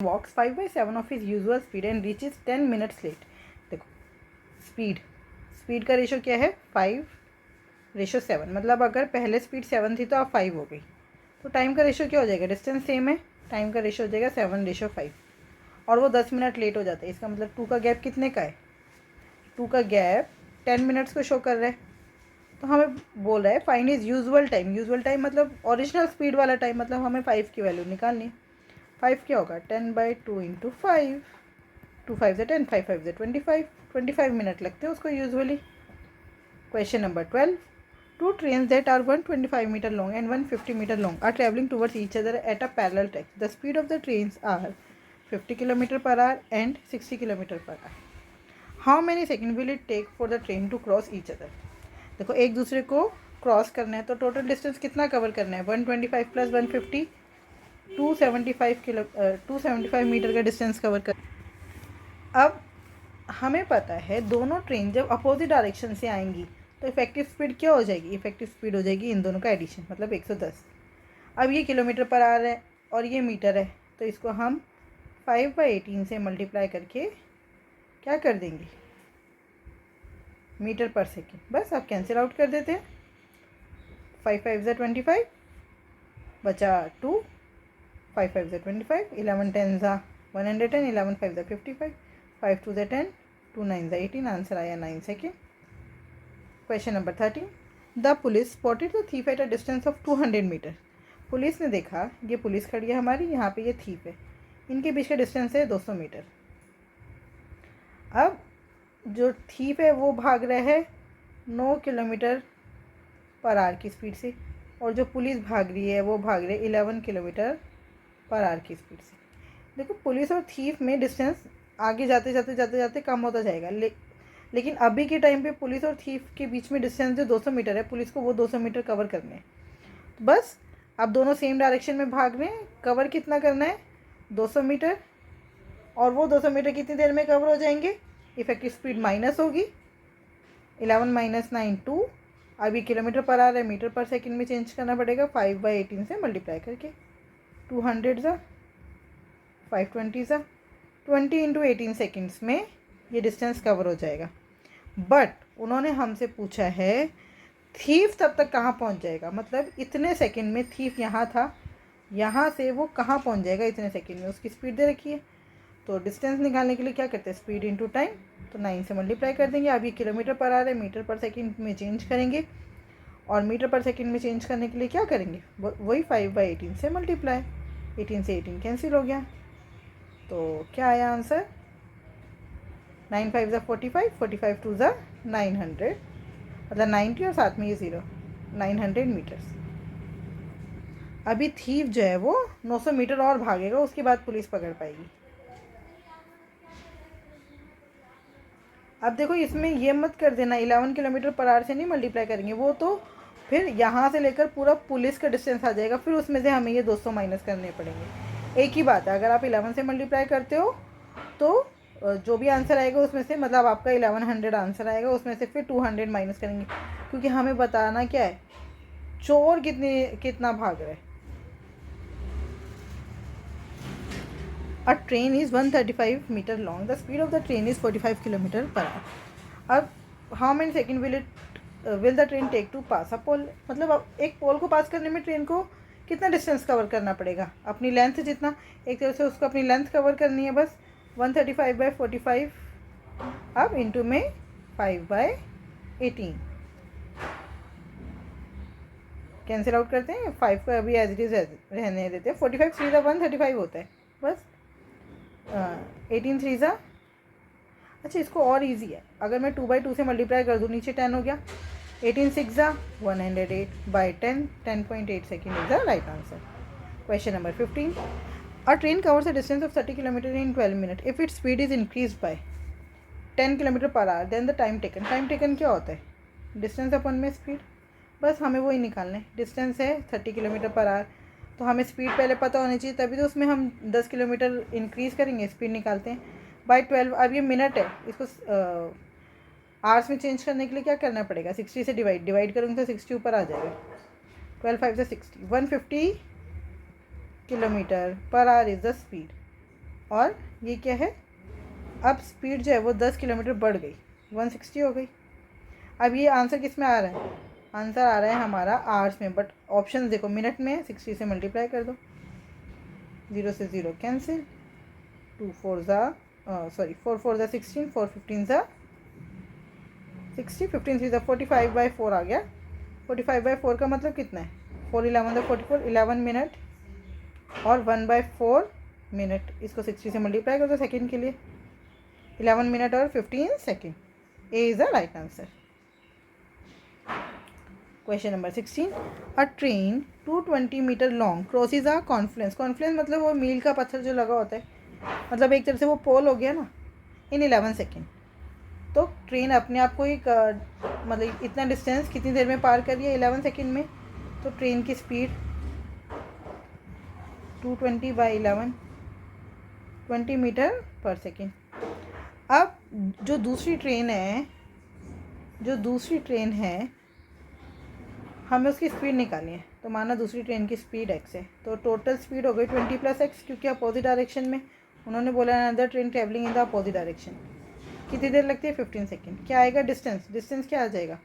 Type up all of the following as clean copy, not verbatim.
walks 5/7 of his usual speed and reaches 10 minutes late. देखो speed का ratio क्या है 5/7, मतलब अगर पहले स्पीड 7 थी तो अब 5 हो गई, तो टाइम का रेशो क्या हो जाएगा, डिस्टेंस सेम है, टाइम का रेशो हो जाएगा 7/5 और वो 10 मिनट लेट हो जाता है। इसका मतलब 2 का गैप कितने का है, 2 का गैप 10 मिनट्स को शो कर रहा है। तो हमें बोल रहा है फाइंड इज यूजुअल टाइम मतलब ओरिजिनल स्पीड वाला टाइम, मतलब हमें 5 की वैल्यू निकालनी है। 5 क्या होगा 10/2 इंटू 5, 2 5 10, 5 5 25 मिनट लगते हैं उसको usually. Question number 12, two trains that are 125 meter long and 150 meter long are traveling towards each other at a parallel track. The speed of the trains are 50 km per hour and 60 km per hour. How many seconds will it take for the train to cross each other? देखो एक दूसरे को cross करना है तो total distance कितना cover करना है, 125 प्लस 150 275 मीटर का डिस्टेंस कवर कर। अब हमें पता है दोनों ट्रेन जब अपोजिट डायरेक्शन से आएंगी तो इफेक्टिव स्पीड क्या हो जाएगी, इफेक्टिव स्पीड हो जाएगी इन दोनों का एडिशन, मतलब 110। अब ये किलोमीटर पर आ रहा है और ये मीटर है, तो इसको हम 5/18 से मल्टीप्लाई करके क्या कर देंगे, मीटर पर सेकेंड। बस आप कैंसिल आउट कर देते हैं, 5 5 ज़ा 25 बचा 2, 5 5 ज़ा 25, 11 10 ज़ा 110, 11 5 ज़ा 55, 5 2 ज़ा 10, 2 9 ज़ा 18, आंसर आया 9 second. Question number 13, the police spotted the thief at a distance of 200 metres. Police ने देखा, ये पुलिस खड़ी है हमारी, यहाँ पे ये थीफ है, इनके बीच का डिस्टेंस है 200 मीटर। अब जो थीफ है वो भाग रहा है 9 किलोमीटर पर आवर की स्पीड से और जो पुलिस भाग रही है वो भाग रही है 11 किलोमीटर पर आवर की स्पीड से। देखो पुलिस और थीफ में डिस्टेंस आगे जाते जाते कम होता जाएगा, लेकिन अभी के टाइम पे पुलिस और थीफ के बीच में डिस्टेंस जो 200 मीटर है, पुलिस को वो 200 मीटर कवर करने हैं। तो बस अब दोनों सेम डायरेक्शन में भाग रहे हैं, कवर कितना करना है 200 मीटर, और वो 200 मीटर कितनी देर में कवर हो जाएंगे, इफेक्टिव स्पीड माइनस होगी, 11 - 9 2। अभी किलोमीटर पर आ रहा है, मीटर पर सेकंड में चेंज करना पड़ेगा, 5/18 से मल्टीप्लाई करके, 200 ज़ा 520 ज़ा 20 इंटू 18 सेकेंड्स में ये डिस्टेंस कवर हो जाएगा। बट उन्होंने हमसे पूछा है थीफ तब तक कहाँ पहुँच जाएगा, मतलब इतने सेकंड में थीफ यहाँ था, यहाँ से वो कहाँ पहुँच जाएगा इतने सेकंड में, उसकी स्पीड दे रखी है। तो डिस्टेंस निकालने के लिए क्या करते हैं, स्पीड इंटू टाइम, तो 9 से मल्टीप्लाई कर देंगे। अब ये किलोमीटर पर आ रहा है, मीटर पर सेकंड में चेंज करेंगे, और मीटर पर सेकंड में चेंज करने के लिए क्या करेंगे, वही 5/18 से मल्टीप्लाई, 18 से 18 कैंसिल हो गया, तो क्या आया आंसर, 9 5 ज़ा 45, 45 2 ज़ा 900, मतलब 90 और साथ में ये 0, 900 मीटर्स। अभी थीफ जो है वो 900 मीटर और भागेगा, उसके बाद पुलिस पकड़ पाएगी। अब देखो इसमें ये मत कर देना 11 किलोमीटर पर आवर से नहीं मल्टीप्लाई करेंगे, वो तो फिर यहाँ से लेकर पूरा पुलिस का डिस्टेंस आ जाएगा, फिर उसमें से हमें ये 200 माइनस करने पड़ेंगे। एक ही बात है, अगर आप 11 से मल्टीप्लाई करते हो तो जो भी आंसर आएगा उसमें से, मतलब आपका 1100 आंसर आएगा, उसमें से फिर 200 माइनस करेंगे, क्योंकि हमें बताना क्या है चोर कितना भाग रहा है। A train is 135 meter long. The speed of the train is 45 kilometer per hour. अब how many second will the train take to pass a pole? मतलब अब एक पोल को पास करने में ट्रेन को कितना डिस्टेंस कवर करना पड़ेगा, अपनी लेंथ जितना, एक तरह से उसको अपनी लेंथ कवर करनी है, बस 135/45 अब इंटू में 5/18 कैंसिल आउट करते हैं, 5 का अभी एज इट इज रहने देते हैं, 45 3 ज़ा 135 होता है, बस 18 3 ज़ा, अच्छा इसको और इजी है, अगर मैं 2/2 से मल्टीप्लाई कर दूँ, नीचे 10 हो गया, 18 6 ज़ा 108/10, 10.8 second is the right answer. Question number 15, a train covers a distance of 30 kilometre in 12 minute if its speed is increase by 10 kilometre per hour, then the time taken क्या होता है, डिस्टेंस अपन में स्पीड, बस हमें वही निकालना है। Distance है 30 किलोमीटर पर आवर, तो हमें स्पीड पहले पता होनी चाहिए, तभी तो उसमें हम 10 किलोमीटर इंक्रीज़ करेंगे, स्पीड निकालते हैं बाय 12। अब ये मिनट है, इसको आवर्स में चेंज करने के लिए क्या करना पड़ेगा, 60 से डिवाइड करूँगी तो 60 ऊपर आ जाएगा, 12 5 से 60, 150 kilometre per our is the speed. और ये क्या है, अब स्पीड जो है वो 10 किलोमीटर बढ़ गई, 160 हो गई। अब ये आंसर किस में आ रहा है, आंसर आ रहा है हमारा आवर्स में, बट ऑप्शन देखो मिनट में है, 60 से मल्टीप्लाई कर दो, 0 से 0 कैंसिल, 2 4 ज़ा 4 4 ज़ा 16, 4 15 ज़ा 60, 15 3 ज़ा 45/4 आ गया। 45/4 का मतलब कितना है, 4 11 ज़ा 44, 11 मिनट और 1/4 मिनट, इसको 60 से मल्टीप्लाई कर दो सेकेंड के लिए, 11 मिनट और 15 second. A is the right answer. Question number 16, a train 220 metre long crosses a confluence. Confluence मतलब वो मील का पत्थर जो लगा होता है, मतलब एक तरह से वो पोल हो गया ना, इन 11 सेकेंड। तो ट्रेन अपने आप को एक मतलब इतना डिस्टेंस कितनी देर में पार कर रही है, 11 सेकेंड में। तो ट्रेन की स्पीड 220/11, 20 मीटर पर सेकेंड। अब जो दूसरी ट्रेन है हमें उसकी स्पीड निकालनी है। तो माना दूसरी ट्रेन की स्पीड x है, तो टोटल स्पीड हो गई 20 + x, क्योंकि अपोजिट डायरेक्शन में उन्होंने बोला another train travelling in the opposite direction. कितनी देर लगती है, 15 सेकेंड। क्या आएगा डिस्टेंस क्या आ जाएगा,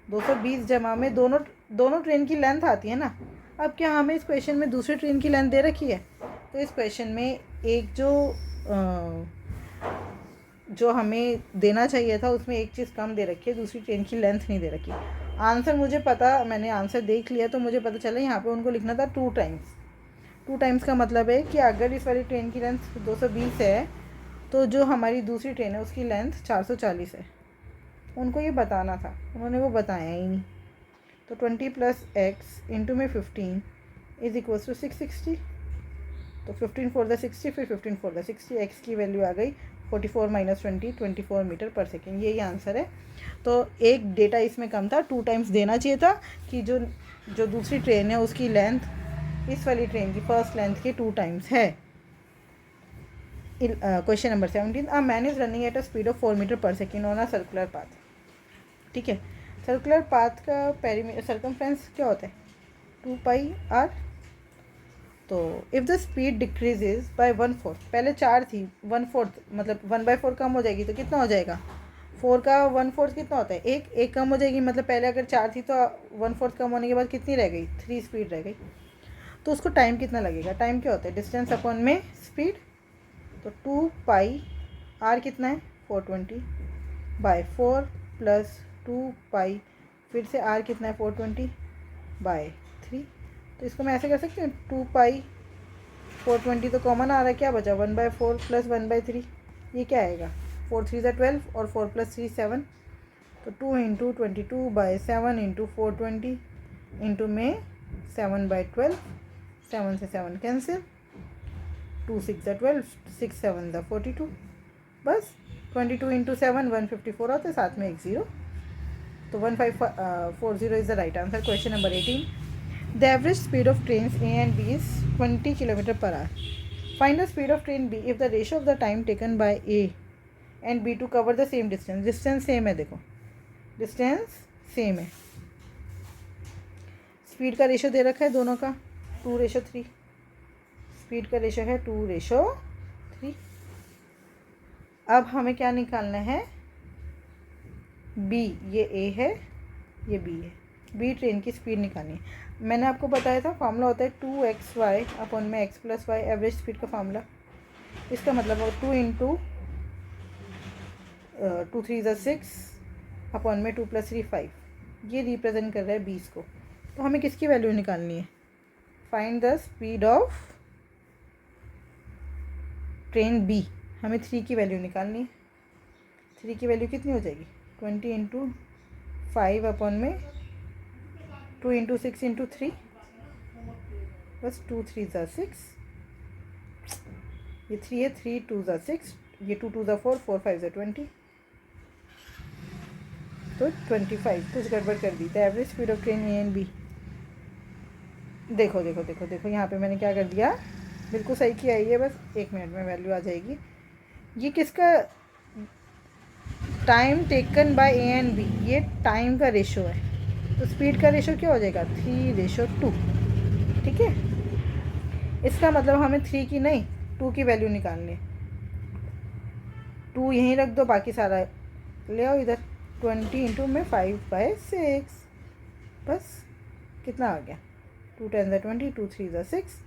220 जमा में दोनों ट्रेन की लेंथ आती है ना। अब क्या हमें इस क्वेश्चन में दूसरी ट्रेन की लेंथ दे रखी है, तो इस क्वेश्चन में एक जो हमें देना चाहिए था उसमें एक चीज़ कम दे रखी है, दूसरी ट्रेन की लेंथ नहीं दे रखी। आंसर मुझे पता, मैंने आंसर देख लिया तो मुझे पता चला यहाँ पे उनको लिखना था 2 टाइम्स। 2 टाइम्स का मतलब है कि अगर इस वाली ट्रेन की लेंथ 220 है तो जो हमारी दूसरी ट्रेन है उसकी लेंथ 440 है। उनको ये बताना था, उन्होंने वो बताया ही नहीं। तो 20 + x इंटू में 15 इज़ इक्वल्स टू 660। तो 15 4 ज़ा 60, फिर 15 4 ज़ा 60, x की वैल्यू आ गई 44 - 20, 24 मीटर पर सेकेंड। यही आंसर है। तो एक डेटा इसमें कम था, 2 टाइम्स देना चाहिए था कि जो दूसरी ट्रेन है उसकी लेंथ इस वाली ट्रेन की फर्स्ट लेंथ के 2 टाइम्स है। Question number 17, a man is running at a speed of 4 metre per second on a circular path. ठीक है, सर्कुलर पाथ का सर्कमफ्रेंस क्या होता है, 2πr। तो if the speed decreases bye 1/4, पहले 4 थी, 1/4 मतलब 1/4 कम हो जाएगी तो कितना हो जाएगा, 4 का 1/4 कितना होता है, एक कम हो जाएगी। मतलब पहले अगर 4 थी तो 1/4 कम होने के बाद कितनी रह गई, 3 स्पीड रह गई। तो उसको टाइम कितना लगेगा, टाइम क्या होता है, डिस्टेंस अपॉन में स्पीड। तो 2πr कितना है, 420/4 + 2π, फिर से r कितना है 420/3। तो इसको मैं ऐसे कर सकती हूँ, 2π 420 तो कॉमन आ रहा है, क्या बचा 1/4 + 1/3, ये क्या आएगा, 4 3 ज़ा 12 और 4 + 3 7। तो 2 × 22/7 × 420 इंटू में 7/12, 7 से 7 कैंसिल, 2 6 ज़ा 12, 6 7 ज़ा 42, बस 22 × 7 154 होता है, साथ में एक 0। तो 1540 is the right answer. Question number 18, the average speed of trains A and B is 20 km/h. Find the speed of train B if the ratio of the time taken by A and B to cover the same distance. Distance same है, देखो distance same है, speed का ratio दे रखा है दोनों का 2:3, speed का ratio है 2:3। अब हमें क्या निकालना है, B, ये A है ये B है, B ट्रेन की स्पीड निकालनी है। मैंने आपको बताया था फॉर्मूला होता है 2xy अपॉन में x + y, एवरेज स्पीड का फॉर्मूला। इसका मतलब 2 × 2 3 ज़ा 6 अपॉन में 2 + 3 5, ये रिप्रेजेंट कर रहा है 20 को। तो हमें किसकी वैल्यू निकालनी है, find the speed of train B। हमें 3 की वैल्यू निकालनी है। 3 की वैल्यू कितनी हो जाएगी, 20 × 5 अपॉन में 2 × 6 × 3, बस 2 3 ज़ा 6, ये 3 है, 3 2 ज़ा 6, ये 2 2 ज़ा 4, 4 5 ज़ा 20, तो 25। कुछ गड़बड़ कर दी। The average speed of train A and B, देखो देखो देखो देखो यहाँ पे मैंने क्या कर दिया, बिल्कुल सही किया है ये, बस 1 मिनट में वैल्यू आ जाएगी। ये किसका, time taken by A and B, ये टाइम का रेशो है, तो स्पीड का रेशो क्या हो जाएगा 3:2। ठीक है, इसका मतलब हमें 3 की नहीं 2 की वैल्यू निकालनी है, 2 यहीं रख दो, बाकी सारा ले आओ इधर। 20 इंटू में 5/6, बस कितना आ गया, 2 10 ज़ा 20, 2 3 ज़ा 6,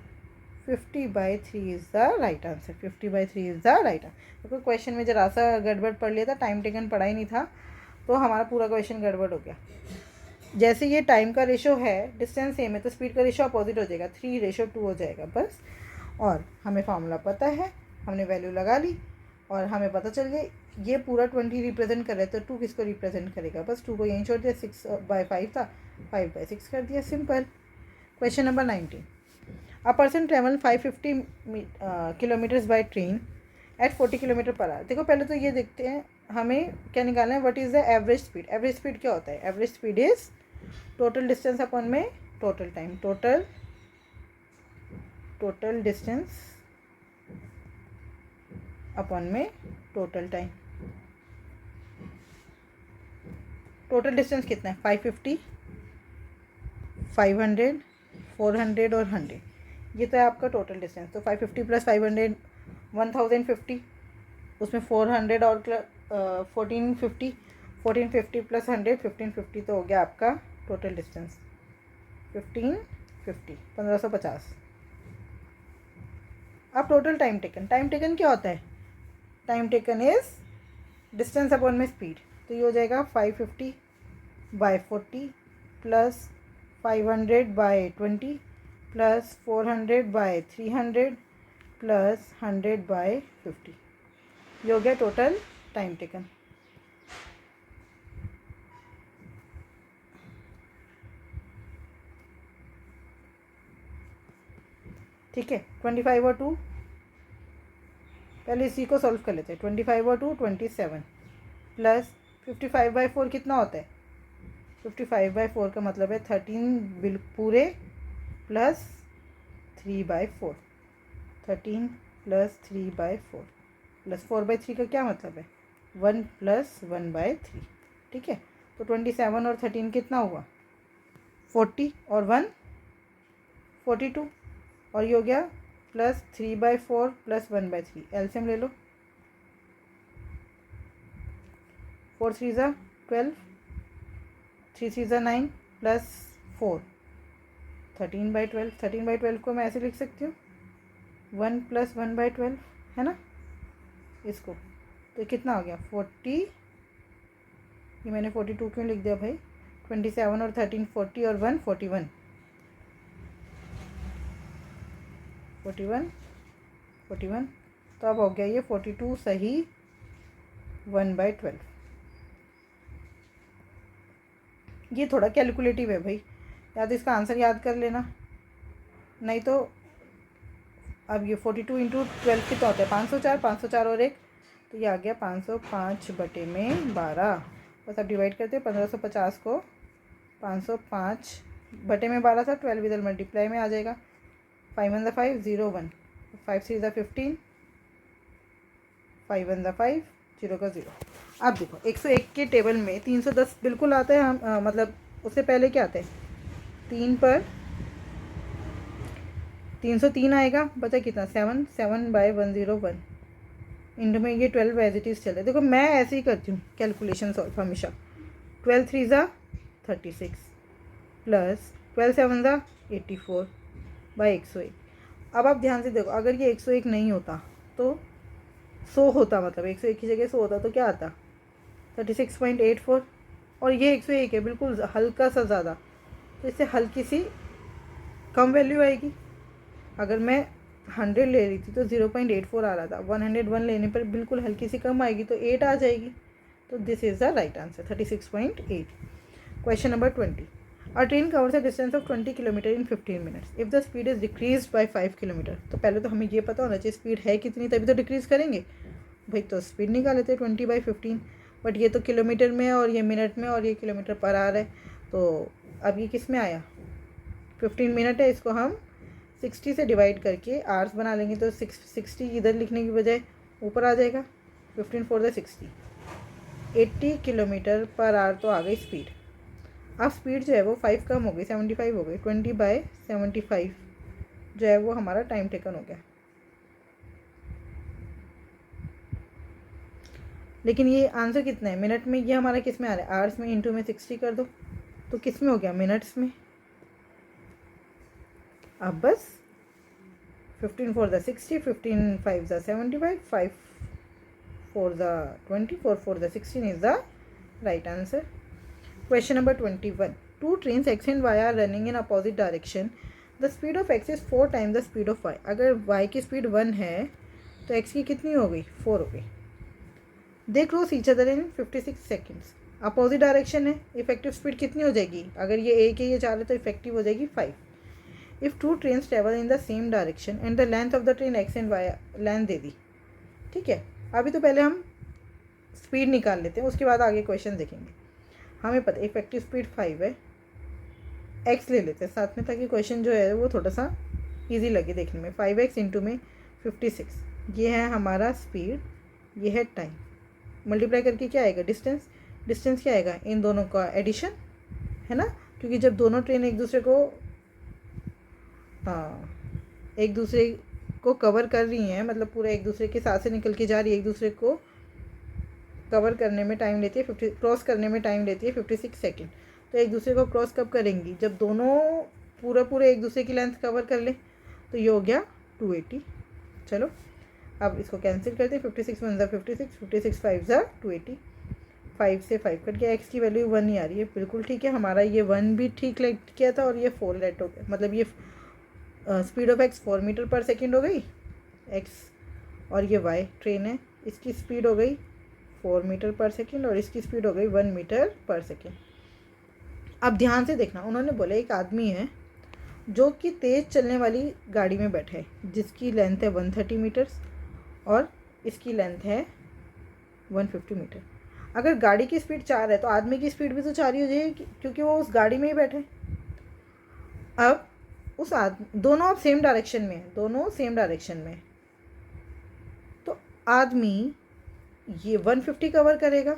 50/3 is the right answer. 50/3 is the right answer. देखो क्वेश्चन में जरा सा गड़बड़ पड़ लिया था, टाइम टेकन पढ़ा ही नहीं था, तो हमारा पूरा क्वेश्चन गड़बड़ हो गया। जैसे ये टाइम का रेशो है, डिस्टेंस सेम है, तो स्पीड का रेशो अपोजिट हो जाएगा, 3:2 हो जाएगा बस। और हमें फार्मूला पता है, हमने वैल्यू लगा ली और हमें पता चल गया ये पूरा 20 रिप्रेजेंट कर रहा है, तो 2 किसको रिप्रेजेंट करेगा, बस 2 को यहीं छोड़ दिया। 6/5 था, 5/6 कर दिया, simple. Question number 19, a person travel 550 kilometres by train eight 40 kilometre per our. देखो पहले तो ये देखते हैं हमें क्या निकालना है, what is the average speed. Average speed क्या होता है, average speed is total distance upon में total time, total distance upon में टोटल टाइम। टोटल डिस्टेंस कितना है, 550, 500, 400 और 100, ये तो है आपका टोटल डिस्टेंस। तो 550 प्लस 500 1050, उसमें 400 और 1450, 1450 प्लस 100 1550, तो हो गया आपका टोटल डिस्टेंस 1550, 1550। अब total time taken, time taken क्या होता है, time taken is distance upon में स्पीड। तो ये हो जाएगा 550/40 प्लस 500/20 प्लस 400/300 प्लस 100/50, ये हो गया टोटल टाइम टेकन। ठीक है, 25 और 2, पहले इसी को सॉल्व कर लेते हैं। 25 और 2 27 प्लस 55/4 कितना होता है, 55/4 का मतलब है 13 बिल पूरे प्लस 3/4, 13 प्लस 3/4 प्लस 4/3 का क्या मतलब है, 1 प्लस 1/3। ठीक है, तो 27 और 13 कितना हुआ, 40 और 1 42, और ये हो गया प्लस 3/4 प्लस 1/3, एलसीएम ले लो, 4 3 ज़ा 12, 3 3 ज़ा 9 प्लस 4 13/12। 13/12 को मैं ऐसे लिख सकती हूँ 1 प्लस 1/12, है ना, इसको। तो कितना हो गया 40, ये मैंने 42 क्यों लिख दिया भाई, 27 और 13 40 और 1 41, 41, तो अब हो गया ये 42 सही 1/12। ये थोड़ा कैलकुलेटिव है भाई, या तो इसका आंसर याद कर लेना, नहीं तो अब ये 42 इंटू 12 कितना होता है, 504, 504 और 1, तो ये आ गया 505/12। बस अब डिवाइड करते हैं, 1550 को 505/12 था, 12 इधर मल्टीप्लाई में आ जाएगा, 5 1 5 0 1, 5 3 15, 5 1 5 0 का 0। अब देखो 101 के टेबल में 310 बिल्कुल आता है, हम मतलब उससे पहले क्या आता है, 3 पर 303 आएगा, बचा कितना 7, 7/101 इंटू में ये 12 एज इट इज़ चल रहा है। देखो मैं ऐसे ही करती हूँ कैलकुलेशन सॉल्व हमेशा, 12 3 ज़ा 36 प्लस 12 7 ज़ा 84/101। अब आप ध्यान से देखो, अगर ये 101 नहीं होता तो 100 होता, मतलब 101 की जगह 100 होता तो क्या आता 36.84, और ये 101 है, बिल्कुल हल्का सा ज़्यादा, तो इससे हल्की सी कम वैल्यू आएगी। अगर मैं 100 ले रही थी तो 0.84 आ रहा था, 101 लेने पर बिल्कुल हल्की सी कम आएगी, तो 8 आ जाएगी। तो this is the right answer, 36.8। Question number 20, a train covers a distance of 20 kilometre in 15 minutes if the speed is decrease by 5 kilometre. तो पहले तो हमें ये पता होना चाहिए स्पीड है कितनी, तभी तो डिक्रीज़ करेंगे भाई। तो स्पीड निकाल लेते हैं 20/15, बट ये तो किलोमीटर में है और ये मिनट में, और ये किलोमीटर पर आ रहा है, तो अब ये किस में आया, 15 मिनट है, इसको हम 60 से डिवाइड करके आवर्स बना लेंगे, तो 60 इधर लिखने की बजाय ऊपर आ जाएगा, 15 4 द 60, 80 किलोमीटर पर आवर तो आ गई स्पीड। अब स्पीड जो है वो 5 कम हो गई, 75 हो गई, 20/75 जो है वो हमारा टाइम टेकन हो गया। लेकिन ये आंसर कितना है मिनट में, ये हमारा किस में आ रहा है आवर्स में, इंटू में 60 कर दो तो किस में हो गया मिनट्स में। अब बस 15 4 the 60, 15 5 the 75, 5 4 the 20, 4 4 the 16 is the right answer. Question number 21. Two trains x and y are running in opposite direction. The speed of x is 4 times the speed of y. अगर y की speed 1 है तो x की कितनी हो गई 4 हो गई। They cross each other in 56 seconds. Opposite direction है, इफेक्टिव स्पीड कितनी हो जाएगी, अगर ये एक है ये 4 है तो इफेक्टिव हो जाएगी 5। If two trains travel in the same direction and the length of the train X and Y, length दे दी, ठीक है। अभी तो पहले हम स्पीड निकाल लेते हैं, उसके बाद आगे क्वेश्चन देखेंगे। हमें पता इफेक्टिव स्पीड 5 है, एक्स ले लेते हैं साथ में ताकि क्वेश्चन जो है वो थोड़ा सा इजी लगे देखने में। 5x इंटू में 56, ये है हमारा स्पीड, ये है टाइम, मल्टीप्लाई करके क्या आएगा डिस्टेंस। डिस्टेंस क्या आएगा इन दोनों का एडिशन है ना, क्योंकि जब दोनों ट्रेन एक दूसरे को कवर कर रही हैं, मतलब पूरा एक दूसरे के साथ से निकल के जा रही है, एक दूसरे को कवर करने में टाइम लेती है 50, क्रॉस करने में टाइम लेती है 56 सेकेंड। तो एक दूसरे को क्रॉस कब करेंगी, जब दोनों पूरे एक दूसरे की लेंथ कवर कर ले, तो ये हो गया 280। चलो अब इसको कैंसिल करते हैं, 56 1 56, 56 5 280, 5 से 5 कट गया, एक्स की वैल्यू 1 ही आ रही है, बिल्कुल ठीक है। हमारा ये 1 भी ठीक लग किया था और ये 4 लेट हो गया, मतलब ये speed of x 4 metre per second हो गई एक्स, और ये वाई ट्रेन है, इसकी स्पीड हो गई 4 मीटर पर सेकेंड और इसकी स्पीड हो गई 1 मीटर पर सेकेंड। अब ध्यान से देखना, उन्होंने बोला एक आदमी है जो कि तेज़ चलने वाली गाड़ी में बैठा है, जिसकी लेंथ है 130 मीटर्स और इसकी लेंथ है 150 मीटर। अगर गाड़ी की स्पीड 4 है तो आदमी की स्पीड भी तो 4 ही हो जाएगी, क्योंकि वो उस गाड़ी में ही बैठे। अब उस दोनों अब सेम डायरेक्शन में है, दोनों सेम डायरेक्शन में, तो आदमी ये 150 कवर करेगा,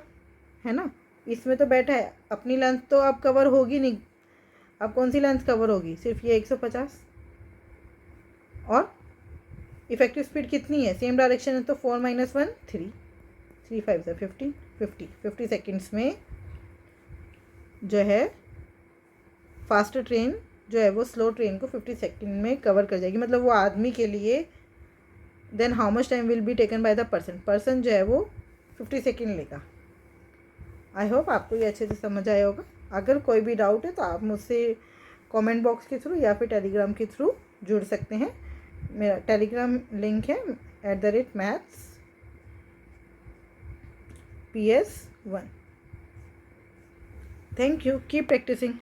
है ना, इसमें तो बैठा है, अपनी लेंथ तो अब कवर होगी नहीं। अब कौन सी लेंथ कवर होगी, सिर्फ ये 150। और इफेक्टिव स्पीड कितनी है, सेम डायरेक्शन है तो 4 - 1 3, 3 5 50, 50 सेकेंड्स में जो है फास्ट ट्रेन जो है वो स्लो ट्रेन को 50 सेकेंड में कवर कर जाएगी। मतलब वो आदमी के लिए then how much time will be taken by the person जो है वो 50 सेकेंड लेगा। आई होप आपको ये अच्छे से समझ आया होगा। अगर कोई भी डाउट है तो आप मुझसे कमेंट बॉक्स के थ्रू या फिर टेलीग्राम के थ्रू जुड़ सकते हैं। मेरा टेलीग्राम लिंक है @maths PS1। Thank you, keep practising.